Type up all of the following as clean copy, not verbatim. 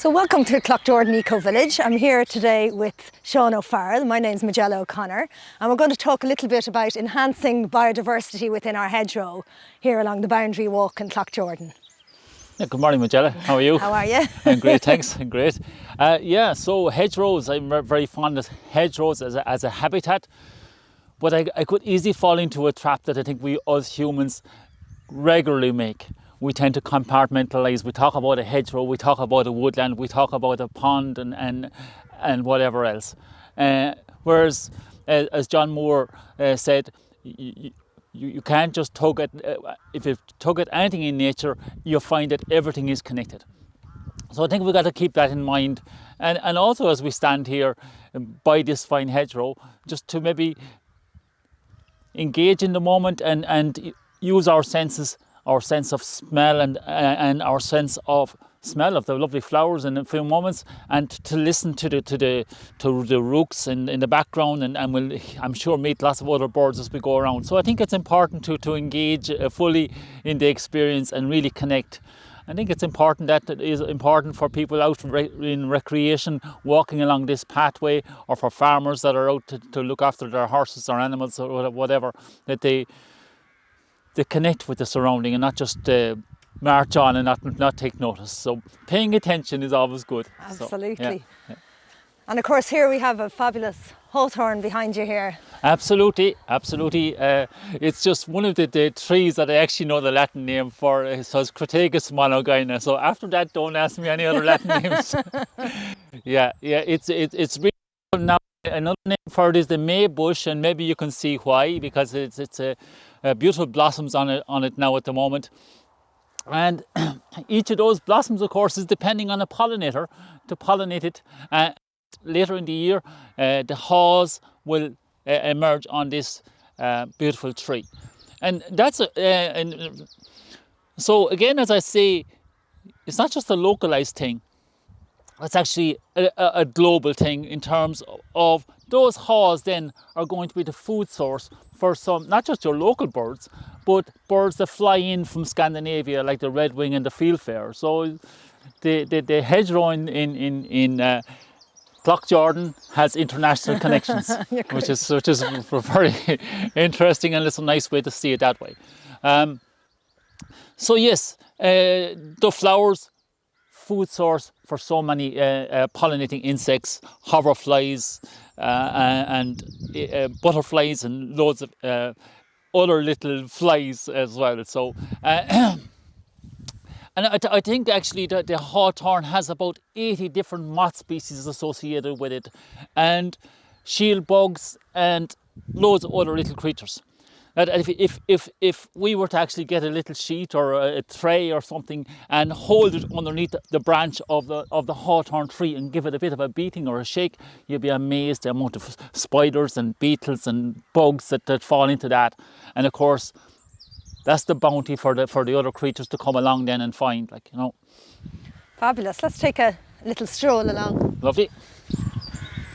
So welcome to Cloughjordan Ecovillage. I'm here today with Sean O Farrell. My name's Majella O'Connor, and we're going to talk a little bit about enhancing biodiversity within our hedgerow here along the boundary walk in Cloughjordan. Yeah, good morning, Majella. How are you? How are you? I'm great, thanks. I'm great. So hedgerows, I'm very fond of hedgerows as a habitat, but I could easily fall into a trap that I think we as humans regularly make. We tend to compartmentalise. We talk about a hedgerow, we talk about a woodland, we talk about a pond and whatever else. Whereas, as John Moore said, you can't just tug at, if you tug at anything in nature, you'll find that everything is connected. So I think we've got to keep that in mind. And also as we stand here by this fine hedgerow, just to maybe engage in the moment and use our senses, our sense of smell and our sense of smell of the lovely flowers in a few moments, and to listen to the rooks in the background, and we'll, I'm sure, meet lots of other birds as we go around. So I think it's important to engage fully in the experience and really connect. I think it's important, that it is important for people out in recreation, walking along this pathway, or for farmers that are out to look after their horses or animals or whatever, that they connect with the surrounding and not just march on and not take notice. So paying attention is always good. Absolutely. So, yeah. And of course here we have a fabulous Hawthorn behind you here. Absolutely. It's just one of the trees that I actually know the Latin name for. So it's Crataegus monogyna. So after that, don't ask me any other Latin names. It's really now. Another name for it is the May bush, and maybe you can see why, because it's a beautiful blossoms on it now at the moment. And each of those blossoms, of course, is depending on a pollinator to pollinate it. Later in the year, the haws will emerge on this beautiful tree. And that's so again, as I say, it's not just a localized thing. It's actually a global thing, in terms of those haws then are going to be the food source for some, not just your local birds, but birds that fly in from Scandinavia, like the redwing and the fieldfare. So the hedgerow in Cloughjordan has international connections, which is very interesting, and it's a nice way to see it that way. So yes, the flowers, food source for so many pollinating insects, hoverflies and butterflies, and loads of other little flies as well. So and I think actually the hawthorn has about 80 different moth species associated with it, and shield bugs and loads of other little creatures. That if we were to actually get a little sheet or a tray or something and hold it underneath the branch of the hawthorn tree and give it a bit of a beating or a shake, you'd be amazed the amount of spiders and beetles and bugs that fall into that. And of course, that's the bounty for the other creatures to come along then and find, like, you know. Fabulous. Let's take a little stroll along. Lovely.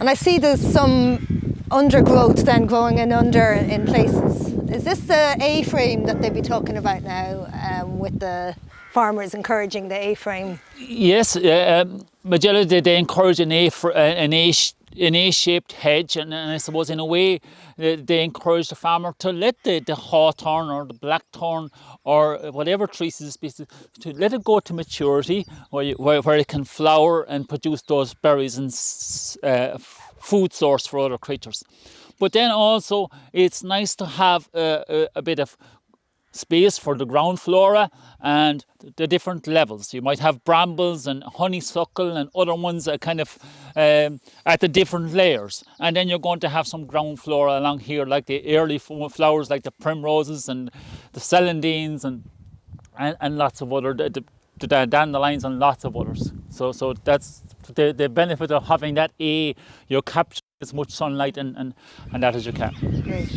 And I see there's some undergrowth then growing in places. Is this the A-frame that they'd be talking about now, with the farmers encouraging the A-frame? Yes, Majella, they encourage an A-shaped hedge, and I suppose in a way they encourage the farmer to let the hawthorn or the blackthorn or whatever tree species, to let it go to maturity, where it can flower and produce those berries and food source for other creatures. But then also it's nice to have a bit of space for the ground flora and the different levels. You might have brambles and honeysuckle and other ones that kind of at the different layers, and then you're going to have some ground flora along here, like the early flowers like the primroses and the celandines and lots of other the dandelions and lots of others. So that's the benefit of having that you're capturing as much sunlight and that as you can. Great.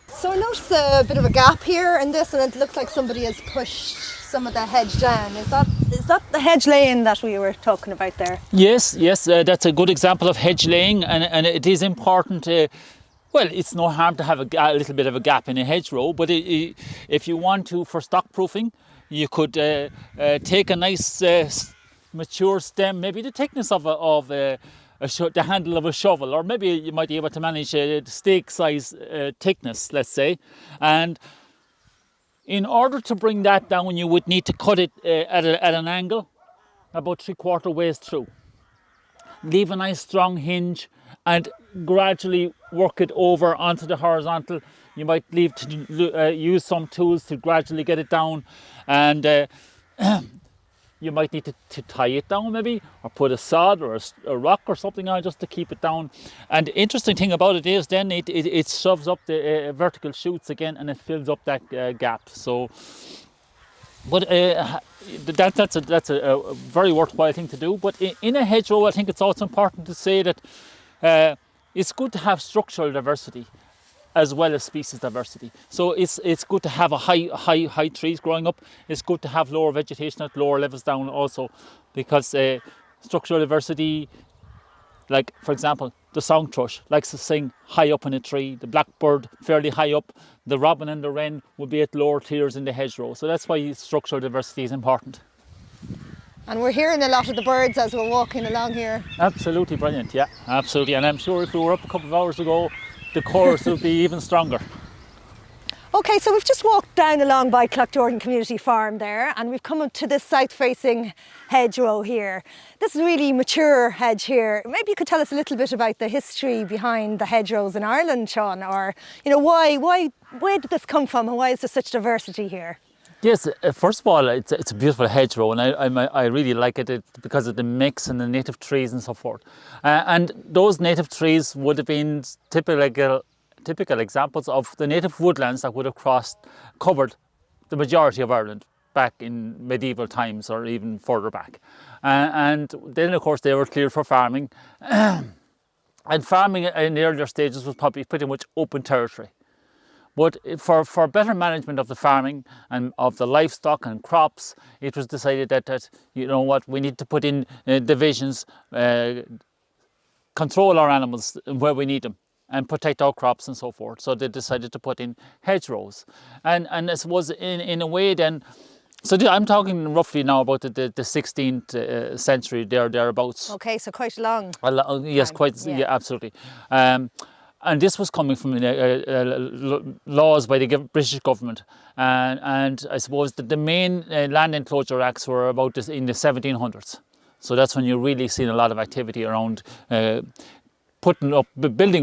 So I noticed a bit of a gap here in this, and it looks like somebody has pushed some of the hedge down. Is that the hedge laying that we were talking about there? Yes, that's a good example of hedge laying, and it is important Well, it's no harm to have a little bit of a gap in a hedgerow, but if you want to, for stock proofing, you could take a nice mature stem, maybe the thickness of the handle of a shovel, or maybe you might be able to manage a stake size thickness, let's say. And in order to bring that down, you would need to cut it at an angle, about 3/4 ways through. Leave a nice strong hinge and gradually work it over onto the horizontal. You might use some tools to gradually get it down, and you might need to tie it down maybe, or put a sod or a rock or something on just to keep it down. And the interesting thing about it is then it shoves up the vertical shoots again, and it fills up that gap. So, but that's a very worthwhile thing to do. But in a hedgerow, I think it's also important to say that it's good to have structural diversity as well as species diversity. So it's good to have a high trees growing up. It's good to have lower vegetation at lower levels down also, because structural diversity, like for example, the song thrush likes to sing high up in a tree, the blackbird fairly high up, the robin and the wren will be at lower tiers in the hedgerow. So that's why structural diversity is important. And we're hearing a lot of the birds as we're walking along here. Absolutely brilliant, yeah, absolutely. And I'm sure if we were up a couple of hours ago, the chorus will be even stronger. Okay, so we've just walked down along by Cloughjordan Community Farm there, and we've come up to this south-facing hedgerow here. This is a really mature hedge here. Maybe you could tell us a little bit about the history behind the hedgerows in Ireland, Sean, or where did this come from, and why is there such diversity here? Yes, first of all, it's a beautiful hedgerow, and I really like it because of the mix and the native trees and so forth. And those native trees would have been typical examples of the native woodlands that would have covered the majority of Ireland back in medieval times or even further back. And then, of course, they were cleared for farming. And farming in the earlier stages was probably pretty much open territory. But for better management of the farming and of the livestock and crops, it was decided that you know what, we need to put in divisions, control our animals where we need them, and protect our crops and so forth. So they decided to put in hedgerows. And I suppose in a way then, so I'm talking roughly now about the 16th century, thereabouts. Okay, so quite long. Yes, quite, yeah, absolutely. And this was coming from laws by the British government. And I suppose that the main land enclosure acts were about this in the 1700s. So that's when you really seen a lot of activity around building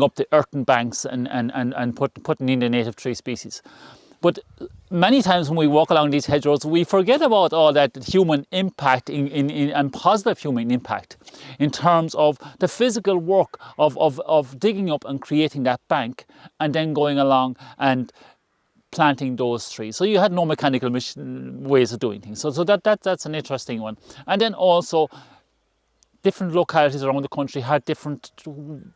up the earthen banks and putting in the native tree species. But many times when we walk along these hedgerows, we forget about all that human impact and positive human impact in terms of the physical work of digging up and creating that bank and then going along and planting those trees. So you had no mechanical ways of doing things. So that's an interesting one. And then also, different localities around the country had different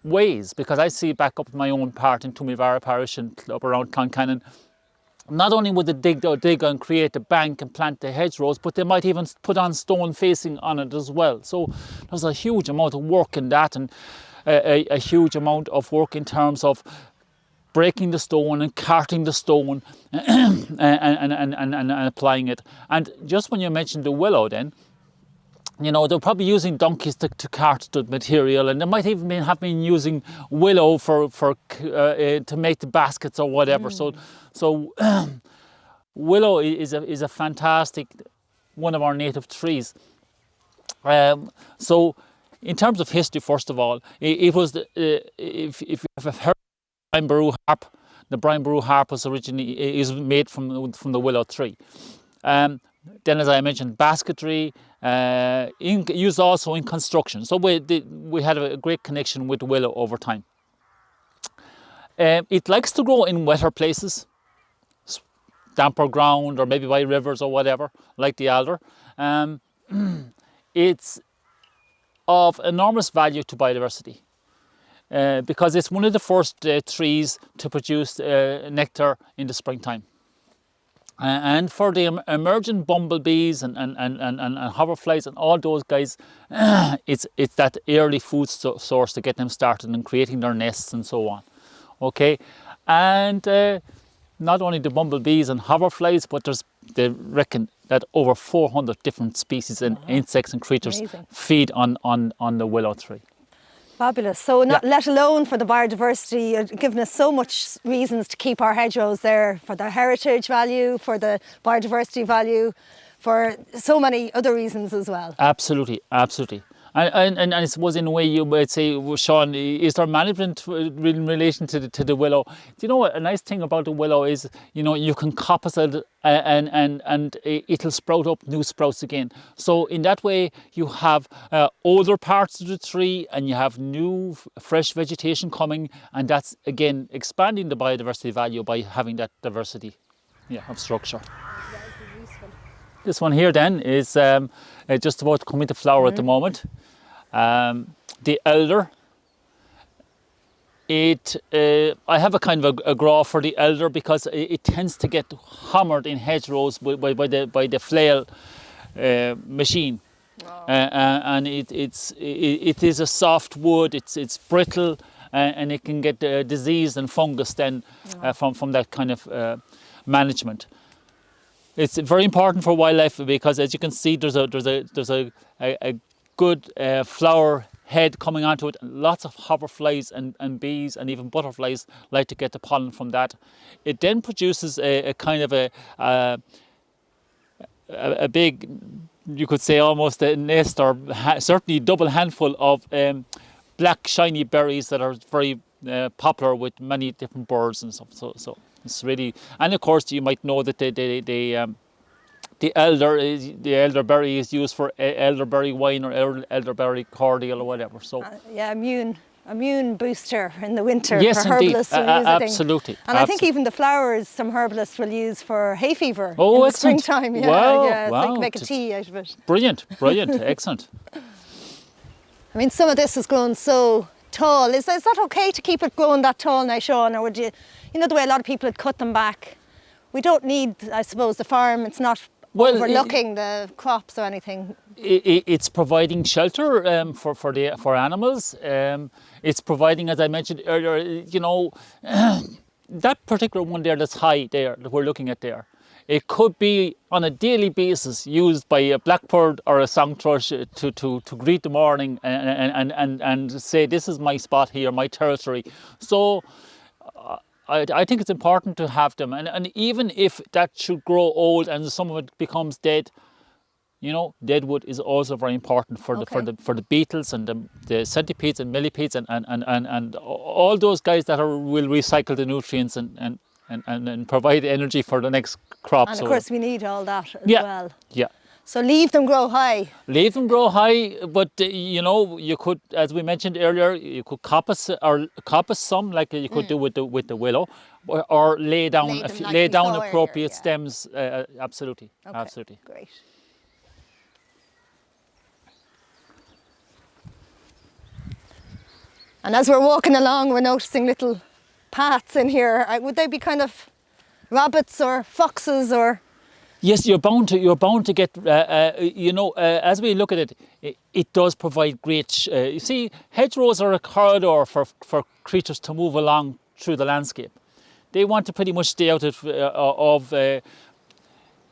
ways, because I see back up my own part in Tumivara parish and up around Cloncannon. Not only would they dig and create a bank and plant the hedgerows, but they might even put on stone facing on it as well. So there's a huge amount of work in that, and a huge amount of work in terms of breaking the stone and carting the stone and applying it. And just when you mentioned the willow then, you know, they're probably using donkeys to cart the material, and they might even have been using willow to make the baskets or whatever. So willow is a fantastic one of our native trees. So in terms of history, first of all, it was if you've heard Brian Boru harp, the Brian Boru harp was originally made from the willow tree. Then, as I mentioned, basketry, used also in construction. So we had a great connection with willow over time. It likes to grow in wetter places, damper ground, or maybe by rivers or whatever, like the alder. It's of enormous value to biodiversity because it's one of the first trees to produce nectar in the springtime. And for the emergent bumblebees and hoverflies and all those guys, it's that early food source to get them started and creating their nests and so on. okay? And not only the bumblebees and hoverflies, but they reckon that over 400 different species and insects and creatures Amazing. feed on the willow tree. Fabulous. So not let alone for the biodiversity, you're giving us so much reasons to keep our hedgerows there, for their heritage value, for the biodiversity value, for so many other reasons as well. Absolutely, absolutely. And I suppose in a way you might say, well, Sean, is there management in relation to the willow? Do you know what a nice thing about the willow is, you know, you can coppice it and it'll sprout up new sprouts again. So in that way you have older parts of the tree and you have new fresh vegetation coming, and that's again expanding the biodiversity value by having that diversity of structure. This one here then is just about to come into flower at the moment. The elder, I have a kind of a graw for the elder because it tends to get hammered in hedgerows by the flail machine. Wow. And it is a soft wood, it's brittle, and it can get disease and fungus then from that kind of management. It's very important for wildlife because, as you can see, there's a good flower head coming onto it. Lots of hoverflies and bees and even butterflies like to get the pollen from that. It then produces a kind of a big, you could say almost a nest, or certainly double handful of black shiny berries that are very popular with many different birds and stuff. So it's really, and of course you might know that the elderberry is used for elderberry wine or elderberry cordial or whatever. So immune booster in the winter. Yes, for herbalists indeed. will use, Absolutely. And I think even the flowers some herbalists will use for hay fever in Oh, the excellent. springtime. Wow, so you can make a tea out of it. Brilliant, excellent. I mean, some of this has grown so tall. Is that okay to keep it growing that tall now, Sean? Or would you know the way a lot of people would cut them back? We don't need, I suppose, the farm. It's not overlooking the crops or anything. It's providing shelter for animals. It's providing, as I mentioned earlier, you know, that particular one there that's high there that we're looking at there. It could be on a daily basis used by a blackbird or a song thrush to greet the morning and say, this is my spot here, my territory. So I think it's important to have them, and even if that should grow old and some of it becomes dead, you know, deadwood is also very important for the beetles and the centipedes and millipedes and all those guys that will recycle the nutrients and provide energy for the next crop. And of course we need all that as well. Yeah. So leave them grow high. Leave them grow high, but you know, you could, as we mentioned earlier, you could coppice some, like you could do with the willow, or lay down appropriate stems. Absolutely, absolutely. Great. And as we're walking along, we're noticing little paths in here. Would they be kind of rabbits or foxes or? Yes, you're bound to get, as we look at it, it does provide great, you see, hedgerows are a corridor for creatures to move along through the landscape. They want to pretty much stay out of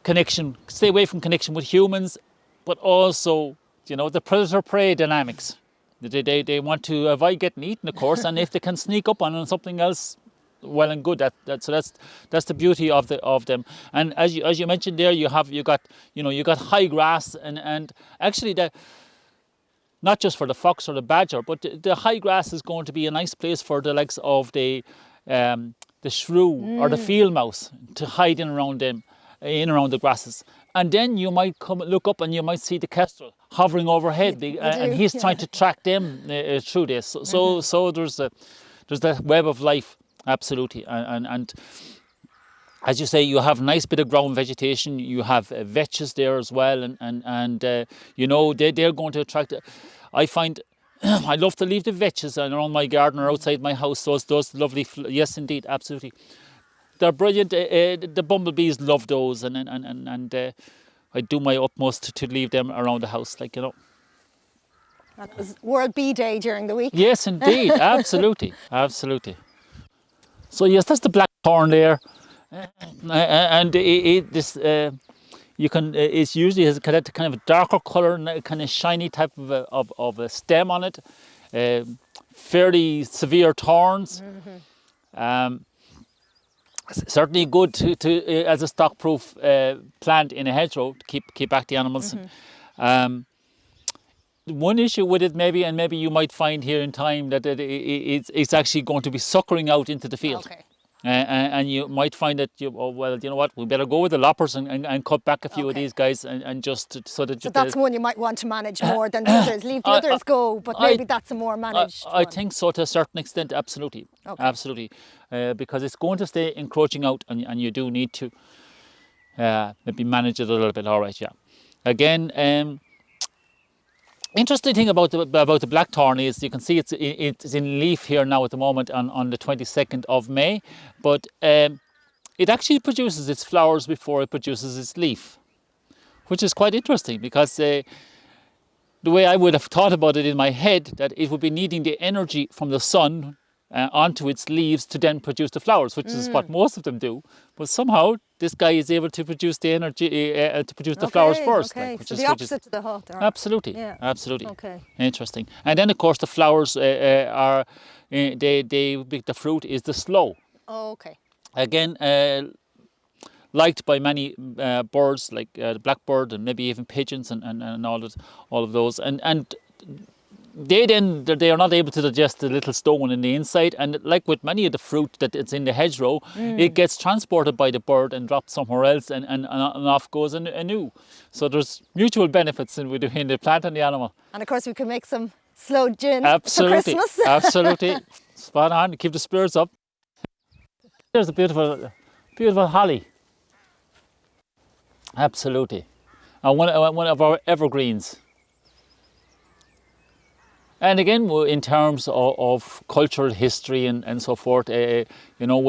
connection, stay away from connection with humans, but also, you know, the predator-prey dynamics. They want to avoid getting eaten, of course, and if they can sneak up on something else, well and good. So that's the beauty of them. And as you mentioned there, you got high grass and actually not just for the fox or the badger, but the high grass is going to be a nice place for the likes of the shrew or the field mouse to hide in around the grasses. And then you might look up and you might see the kestrel hovering overhead, and he's trying to track them through this. So there's that web of life. Absolutely, and as you say, you have a nice bit of ground vegetation. You have vetches there as well, and you know, they're going to attract. I find I love to leave the vetches around my garden or outside my house. Those lovely, yes, indeed, absolutely, they're brilliant. The bumblebees love those, and I do my utmost to leave them around the house, like, you know. That was World Bee Day during the week. Yes, indeed, absolutely, absolutely. So yes, that's the blackthorn there, and you can. It's usually has kind of a darker color and a kind of shiny type of a stem on it. Fairly severe thorns. Um, Certainly good to as a stock-proof plant in a hedgerow to keep back the animals. One issue with it maybe, and maybe you might find here in time, that it's actually going to be suckering out into the field. Okay. And you might find that well, you know what, we better go with the loppers and cut back a few of Okay. these guys and just so that. So that's one you might want to manage more than the others. Leave the others go, but maybe that's a more managed I one. think so to a certain extent, absolutely. Okay. Absolutely. Because it's going to stay encroaching out, and you do need to maybe manage it a little bit. All right, yeah. Again, interesting thing about the blackthorn is you can see it's in leaf here now at the moment on the 22nd of May, but it actually produces its flowers before it produces its leaf, which is quite interesting because the way I would have thought about it in my head, that it would be needing the energy from the sun onto its leaves to then produce the flowers, which is what most of them do. But somehow this guy is able to produce the energy to produce the flowers first. Okay, Which so is, the opposite to the hawthorn. Absolutely, Yeah. absolutely. Okay. Interesting. And then of course the flowers are the fruit is the sloe. Oh, okay. Again, liked by many birds like the blackbird and maybe even pigeons and all of those. And they are not able to digest the little stone in the inside, and like with many of the fruit that it's in the hedgerow, it gets transported by the bird and dropped somewhere else, and off goes anew. So there's mutual benefits in between the plant and the animal. And of course we can make some slow gin Absolutely, for Christmas. absolutely, spot on. Keep the spirits up. There's a beautiful holly. Absolutely, and one of our evergreens. And again, in terms of cultural history and so forth, we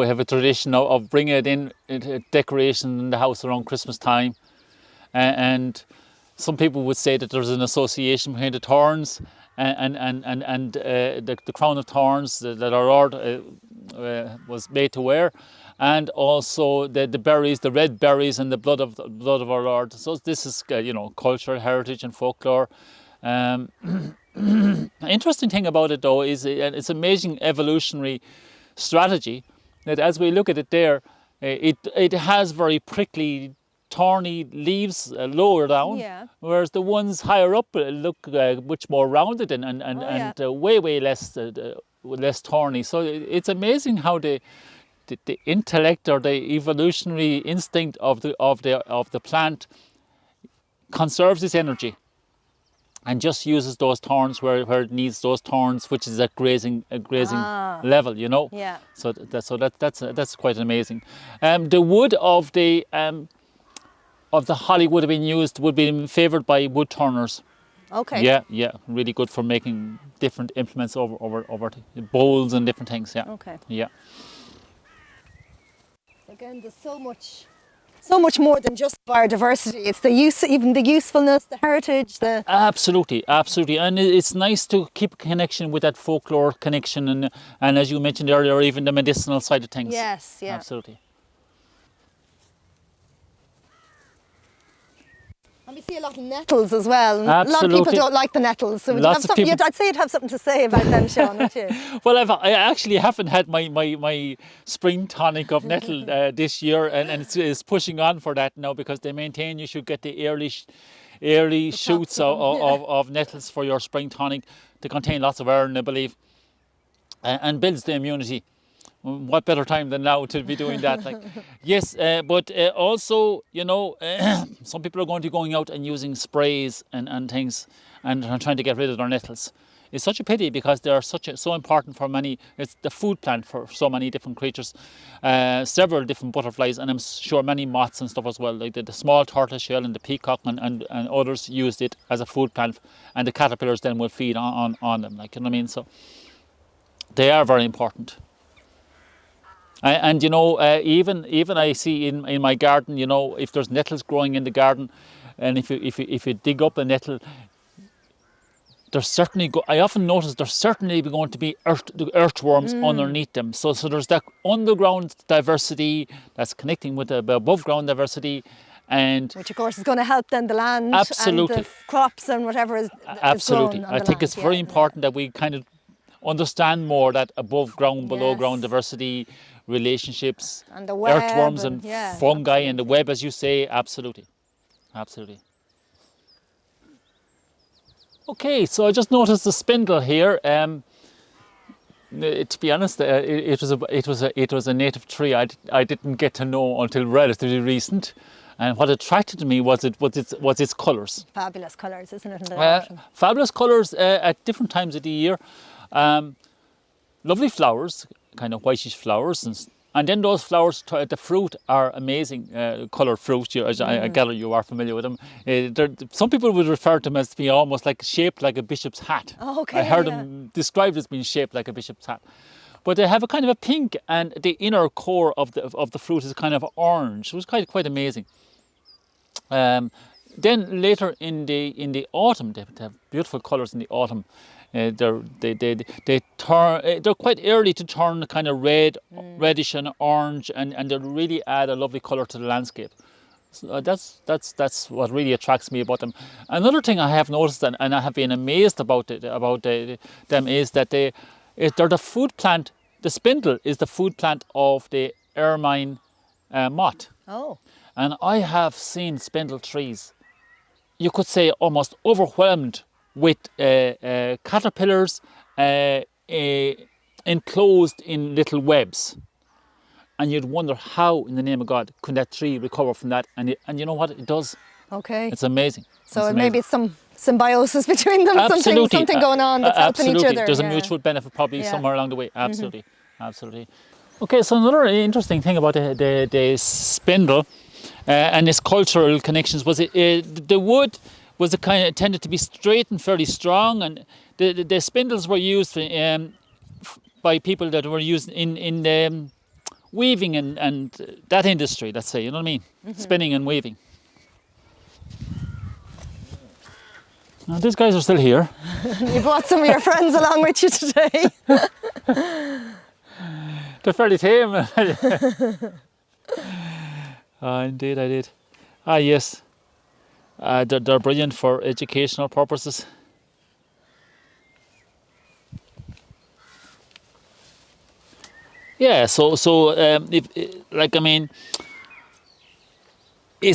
have a tradition of bringing it in decoration in the house around Christmas time. And some people would say that there's an association between the thorns and the crown of thorns that our Lord was made to wear, and also the berries, the red berries, and the blood of our Lord. So this is cultural heritage and folklore. Interesting thing about it though is it's amazing evolutionary strategy that as we look at it there, it has very prickly, thorny leaves lower down, whereas the ones higher up look much more rounded and way less thorny. So it's amazing how the intellect or the evolutionary instinct of the plant conserves its energy and just uses those thorns where it needs those thorns, which is at grazing level, Yeah. So that's quite amazing. The wood of the holly would be favoured by wood turners. Okay. Yeah, really good for making different implements over bowls and different things. Yeah. Okay. Yeah. Again, there's so much more than just biodiversity. It's the use, even the usefulness, the heritage, the... Absolutely. And it's nice to keep a connection with that folklore connection and as you mentioned earlier, even the medicinal side of things. Yes, yeah. Absolutely. And we see a lot of nettles as well. And Absolutely. a lot of people don't like the nettles. So I'd say you'd have something to say about them, Sean, wouldn't you? Well, I actually haven't had my spring tonic of nettle this year, and it's pushing on for that now because they maintain you should get the early shoots of nettles for your spring tonic to contain lots of iron, I believe, and builds the immunity. What better time than now to be doing that? Yes, but also, some people are going to be going out and using sprays and things and trying to get rid of their nettles. It's such a pity because they are so important for many. It's the food plant for so many different creatures, several different butterflies, and I'm sure many moths and stuff as well. Like the small tortoiseshell and the peacock and others used it as a food plant, and the caterpillars then will feed on them. You know what I mean? So they are very important. And even I see in my garden, if there's nettles growing in the garden, and if you dig up a nettle, there's certainly I often notice there's certainly going to be earthworms underneath them. So there's that underground diversity that's connecting with the above ground diversity, and which of course is going to help then the land absolutely and the crops and whatever is absolutely. grown on I the think land. it's very important that we kind of understand more that above ground, below ground Yes. diversity, relationships, And the web earthworms and fungi absolutely. and the web, as you say, absolutely. Absolutely. Okay, so I just noticed the spindle here. To be honest, it was a native tree. I didn't get to know until relatively recent, and what attracted me was its colours. Fabulous colours, isn't it? In the autumn? Fabulous colours at different times of the year. Lovely flowers, kind of whitish flowers, and then those flowers, the fruit are amazing coloured fruit. I gather you are familiar with them. Some people would refer to them as being almost like shaped like a bishop's hat. Oh, okay, I heard them described as being shaped like a bishop's hat. But they have a kind of a pink, and the inner core of the fruit is kind of orange. It was quite amazing. Then later in the autumn, they have beautiful colours in the autumn. They turn. They're quite early to turn kind of red, reddish and orange, and they really add a lovely colour to the landscape. So that's what really attracts me about them. Another thing I have noticed and I have been amazed about them is that they're the food plant. The spindle is the food plant of the ermine moth. Oh. And I have seen spindle trees, you could say almost overwhelmed with caterpillars enclosed in little webs. And you'd wonder how, in the name of God, could that tree recover from that? And you know what? It does. Okay. It's amazing. So maybe it's some symbiosis between them, something going on that's helping each other. There's a mutual benefit probably somewhere along the way. Absolutely. Absolutely. Okay, so another interesting thing about the spindle and its cultural connections was the wood was the kind of tended to be straight and fairly strong, and the spindles were used by people that were used in weaving and that industry, let's say, you know what I mean? Spinning and weaving. Now, these guys are still here. You brought some of your friends along with you today. They're fairly tame. Indeed, I did. Yes. They're brilliant for educational purposes. Yeah, it's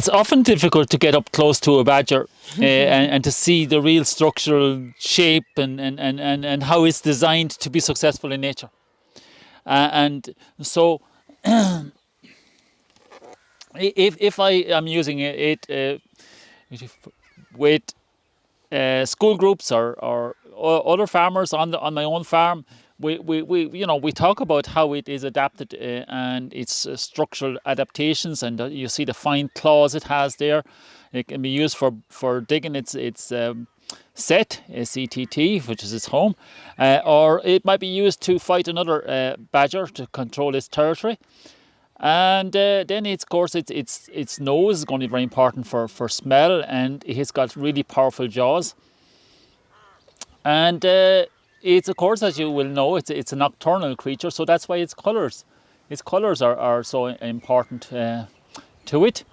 often difficult to get up close to a badger and to see the real structural shape and how it's designed to be successful in nature. And so, if I am using it with school groups or other farmers on my own farm, we talk about how it is adapted and its structural adaptations, and you see the fine claws it has there. It can be used for digging its set, CTT, which is its home, or it might be used to fight another badger to control its territory. And then of course its nose is going to be very important for smell, and it's got really powerful jaws. And it's, of course, as you will know, it's a nocturnal creature, so that's why its colours are so important to it.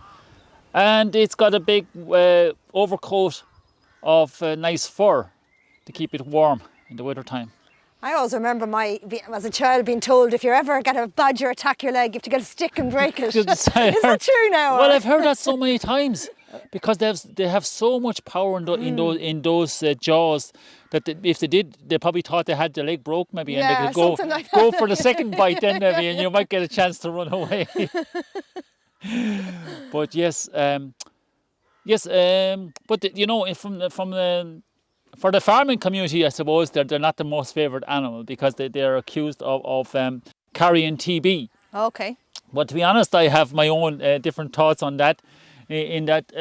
And it's got a big overcoat of nice fur to keep it warm in the winter time. I always remember as a child being told if you ever get a badger attack your leg, you have to get a stick and break it. Is that true now? Well, I've heard that so many times because they have so much power in those jaws that if they did, they probably thought they had their leg broke maybe, and they could go for the second bite then maybe, and you might get a chance to run away. But yes, but for the farming community, I suppose they're not the most favoured animal because they're accused of carrying TB. Okay. But to be honest, I have my own different thoughts on that. In that,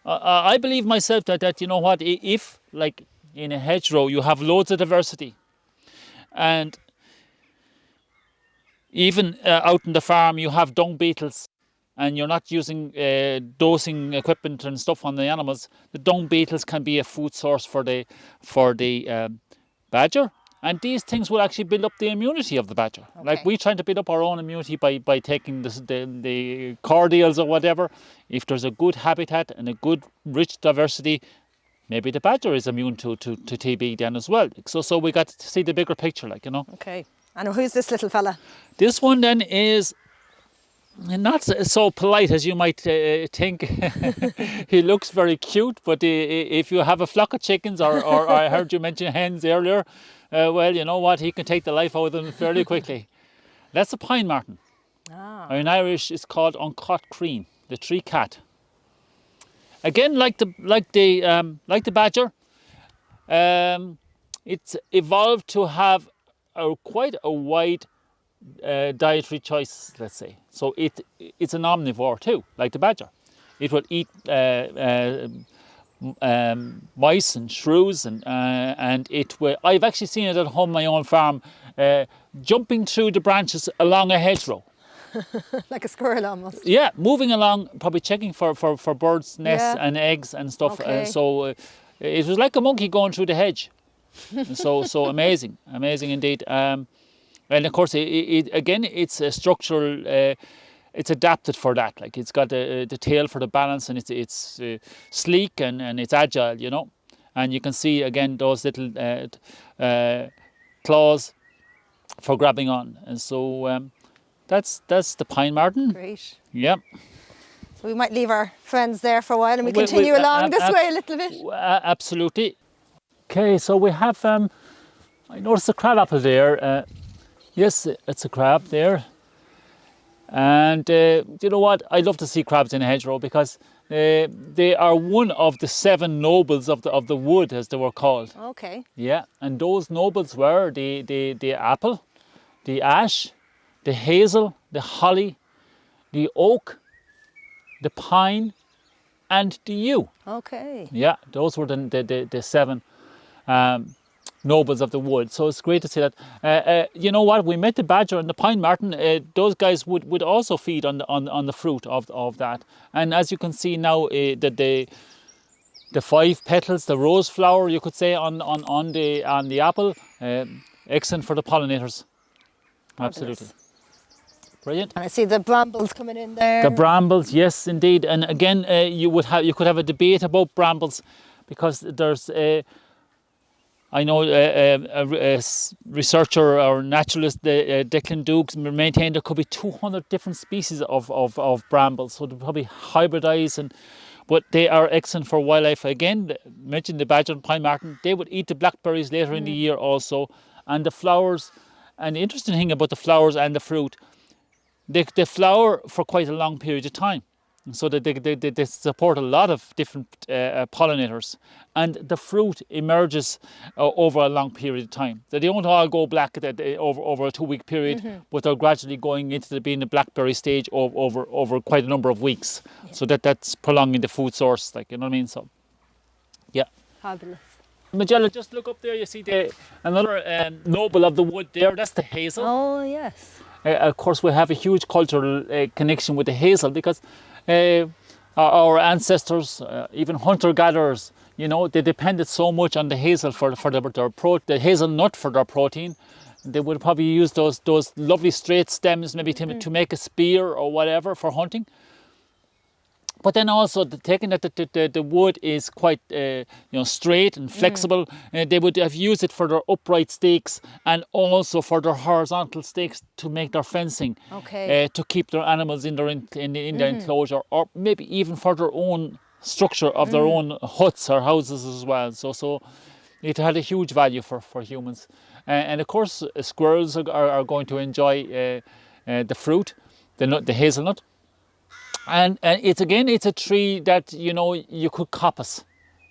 I believe myself that you know what, if like in a hedgerow you have loads of diversity, and even out in the farm you have dung beetles and you're not using dosing equipment and stuff on the animals, the dung beetles can be a food source for the badger. And these things will actually build up the immunity of the badger. Okay. Like we trying to build up our own immunity by taking the cordials or whatever. If there's a good habitat and a good rich diversity, maybe the badger is immune to TB then as well. So we got to see the bigger picture, like, you know. Okay. And who's this little fella? This one then is not so polite as you might think. He looks very cute, but if you have a flock of chickens, or I heard you mention hens earlier, well, you know what, he can take the life out of them fairly quickly. That's a pine marten. Ah. In Irish, it's called uncaught cream, the tree cat. Again, like the badger, it's evolved to have quite a wide dietary choice, let's say. So it's an omnivore too, like the badger. It will eat mice and shrews, and it will. I've actually seen it at home, my own farm, jumping through the branches along a hedgerow. Like a squirrel almost. Yeah, moving along, probably checking for birds' nests Yeah. and eggs and stuff. Okay. It was like a monkey going through the hedge. so amazing indeed. And of course, again, it's a structural. It's adapted for that. Like it's got the tail for the balance, and it's sleek and it's agile, you know. And you can see again those little claws for grabbing on. And so that's the pine marten. Great. Yeah. So we might leave our friends there for a while and we continue along this way a little bit. Absolutely. Okay, so we have. I noticed a crab apple there. Yes, it's a crab there. And you know what? I love to see crabs in a hedgerow because they are one of the 7 nobles of the wood, as they were called. Okay. Yeah, and those nobles were the apple, the ash, the hazel, the holly, the oak, the pine, and the yew. Okay. Yeah, those were the 7 nobles of the wood. So it's great to see that. You know what? We met the badger and the pine marten. Those guys would also feed on the fruit of that. And as you can see now, the 5 petals, the rose flower, you could say, on the apple, excellent for the pollinators. Absolutely. Brilliant. And I see the brambles coming in there. The brambles, yes, indeed. And again, you could have a debate about brambles, because there's I know a researcher or naturalist, Declan Dukes, maintained there could be 200 different species of brambles, so they probably hybridise, but they are excellent for wildlife. Again, mentioned the badger and pine marten, they would eat the blackberries later in the year also, and the flowers. And the interesting thing about the flowers and the fruit, they flower for quite a long period of time. So they support a lot of different pollinators, and the fruit emerges over a long period of time. They don't all go black over a 2-week period, but they're gradually going into being the blackberry stage over quite a number of weeks. Yeah. So that's prolonging the food source, like, you know what I mean? So, yeah. Fabulous. Majella, just look up there. You see another noble of the wood there. That's the hazel. Oh yes. Of course, we have a huge cultural connection with the hazel, because our ancestors, even hunter-gatherers, you know, they depended so much on the hazel for the hazelnut for their protein. They would probably use those lovely straight stems maybe to make a spear or whatever for hunting. But then also, taking that the wood is quite straight and flexible, they would have used it for their upright stakes and also for their horizontal stakes to make their fencing, to keep their animals in their enclosure, or maybe even for their own structure of their own huts or houses as well. So it had a huge value for humans. And of course, squirrels are going to enjoy the fruit, the hazelnut. And it's a tree that, you know, you could coppice.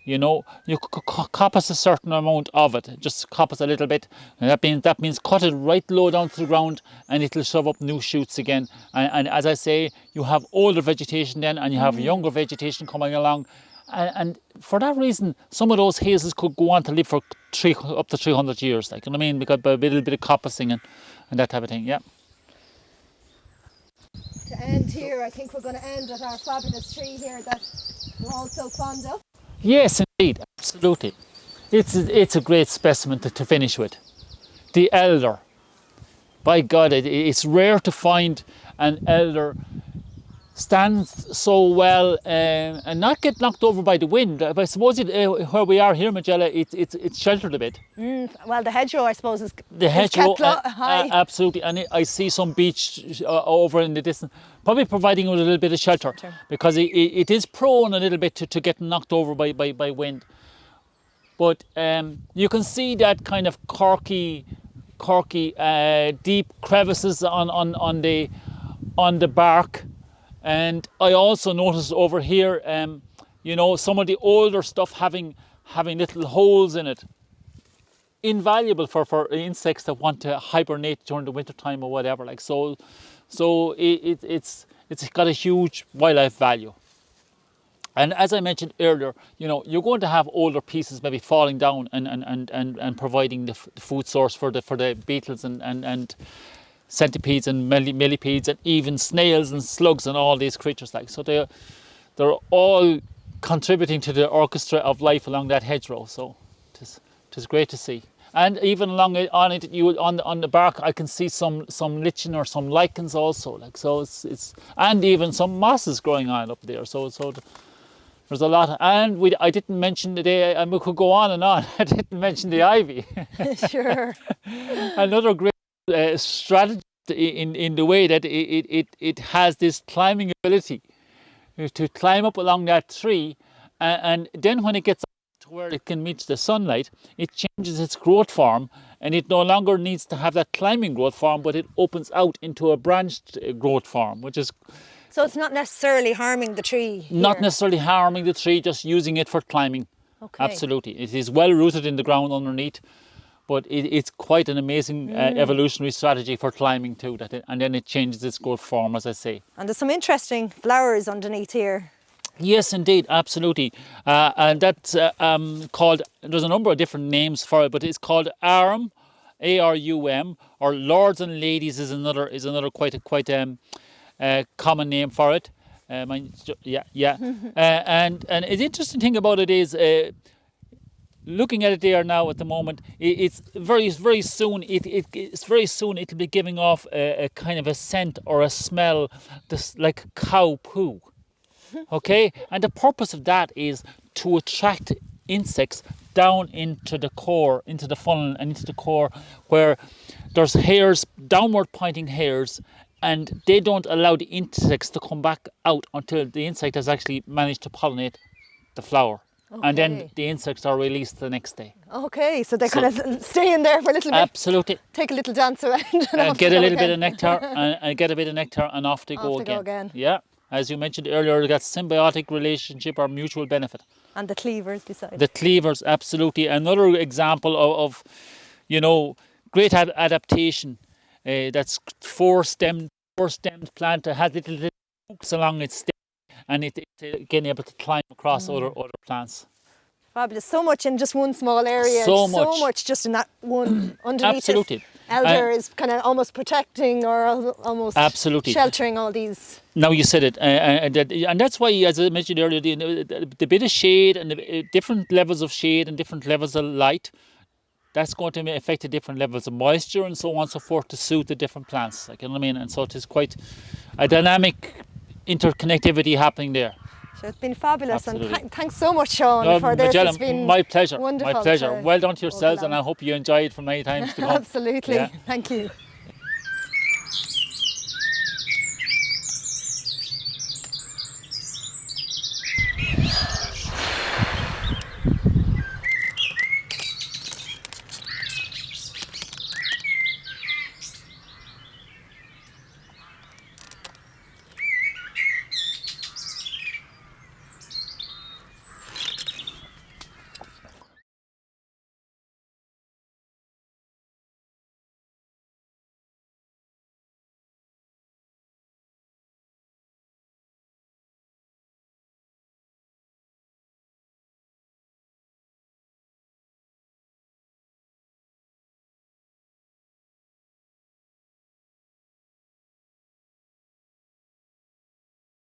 You know, you could coppice a certain amount of it, just coppice a little bit. And that means cut it right low down to the ground, and it'll shove up new shoots again. And as I say, you have older vegetation then, and you have younger vegetation coming along. And for that reason, some of those hazels could go on to live for up to 300 years, like, you know what I mean? Because by a little bit of coppicing and that type of thing, yeah. To end here, I think we're going to end with our fabulous tree here that we're all so fond of. Yes, indeed, absolutely. It's a great specimen to finish with. The elder. By God, it's rare to find an elder stands so well and not get knocked over by the wind. I suppose where we are here, Majella, it's sheltered a bit. Well, the hedgerow, I suppose, is Hedgerow, kept high. absolutely, and I see some beech over in the distance, probably providing a little bit of shelter because it is prone a little bit to getting knocked over by wind. But you can see that kind of corky, deep crevices on the bark. And I also noticed over here, you know, some of the older stuff having little holes in it. Invaluable for insects that want to hibernate during the winter time or whatever. Like so it's got a huge wildlife value. And as I mentioned earlier, you know, you're going to have older pieces maybe falling down and providing the food source for the beetles and centipedes and millipedes and even snails and slugs and all these creatures. Like so, they're all contributing to the orchestra of life along that hedgerow. So it's great to see. And even along it, on the bark, I can see some lichen or some lichens also. Like so, it's and even some mosses growing on up there. So there's a lot. And I didn't mention today, and we could go on and on. I didn't mention the ivy. Sure. Another great strategy in the way that it has this climbing ability to climb up along that tree, and then when it gets to where it can reach the sunlight, it changes its growth form, and it no longer needs to have that climbing growth form, but it opens out into a branched growth form, which is... So it's not necessarily harming the tree here. Not necessarily harming the tree, just using it for climbing. Okay. Absolutely. It is well rooted in the ground underneath, but it's quite an amazing evolutionary strategy for climbing too. And then it changes its growth form, as I say. And there's some interesting flowers underneath here. Yes, indeed, absolutely. And that's called, there's a number of different names for it, but it's called arum, A-R-U-M, or lords and ladies is another quite common name for it. And the interesting thing about it is, looking at it there now at the moment, it's very soon it'll be giving off a kind of a scent or a smell, like cow poo. Okay, and the purpose of that is to attract insects down into the core, into the funnel and into the core, where there's hairs, downward pointing hairs, and they don't allow the insects to come back out until the insect has actually managed to pollinate the flower. Okay. And then the insects are released the next day. Okay, so they kind of stay in there for a little bit. Absolutely. Take a little dance around and get a little bit of nectar and get a bit of nectar and off they go again. Yeah, as you mentioned earlier, that symbiotic relationship or mutual benefit. And the cleavers beside. The cleavers, absolutely. Another example of you know, great adaptation. That's four-stemmed plant that has little hooks along its stem, and it's again able to climb across other plants. Fabulous. So much in just one small area. So much just in that one underneath. Absolutely. Elder is kind of almost protecting or almost absolutely sheltering all these. Now you said it, and that's why, as I mentioned earlier, the bit of shade and the different levels of shade and different levels of light, that's going to affect the different levels of moisture and so on and so forth to suit the different plants. Like, you know what I mean? And so it is quite a dynamic interconnectivity happening there. So it's been fabulous. Absolutely. And thanks so much, Sean, for this. Majella, it's been my pleasure. Wonderful. My pleasure. Well done to yourselves, and I hope you enjoy it for many times to come. Absolutely. Yeah. Thank you.